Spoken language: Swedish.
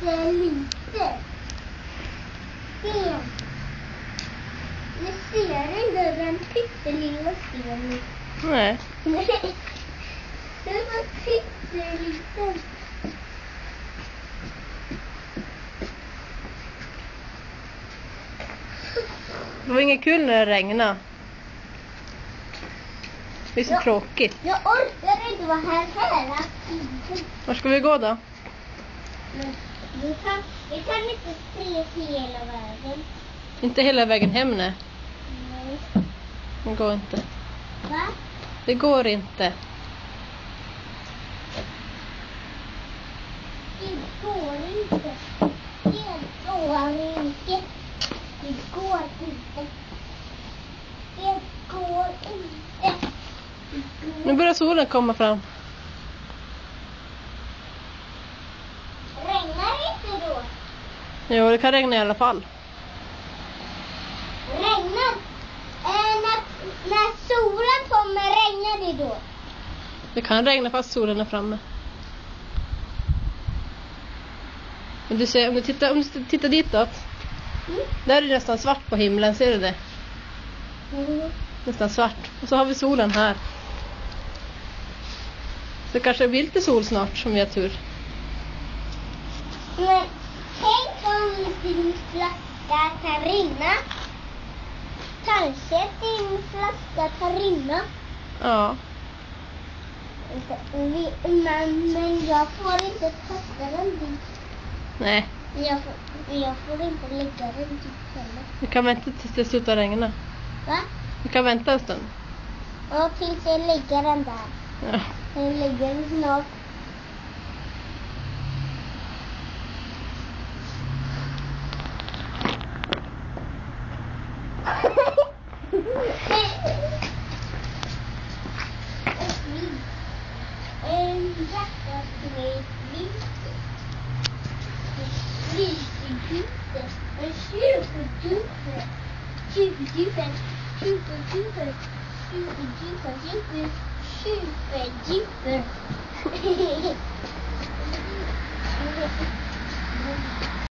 Pyttelite. Sten. Nu ser du inte den pyttelilla stenen. Nej. Nej. Den var pytteliten. Det var inget kul när det regnade. Det är så tråkigt. Jag orkar inte vara här hela tiden. Var ska vi gå då? Men vi kan inte se hela vägen. Inte hela vägen hem, nej. Nej. Det går inte. Va? Det går inte. Det går inte. Det går inte. Det går inte. Det går inte. Nu börjar solen komma fram. Regnar det inte då? Jo, det kan regna i alla fall. Regnar? När solen kommer regnar det då? Det kan regna fast solen är framme. Men du ser, om du tittar ditåt. Där är det nästan svart på himlen, ser du det? Nästan svart. Och så har vi solen här. Så kanske det blir lite sol snart, som vi har tur. Men tänk om din flaska kan rinna. Kanske din flaska kan rinna. Ja. Men jag får inte testa den dit. Nej, Jag får inte lägga den dit heller. vi kan vänta tills det slutar regna. Va? Vi kan vänta en stund. Ja, tills jag lägger den där. Ja. Jag lägger den snart. En jacka med vinter. Lysgjuter. En superduper. Superduper. Superduper. Superduper. Superduper.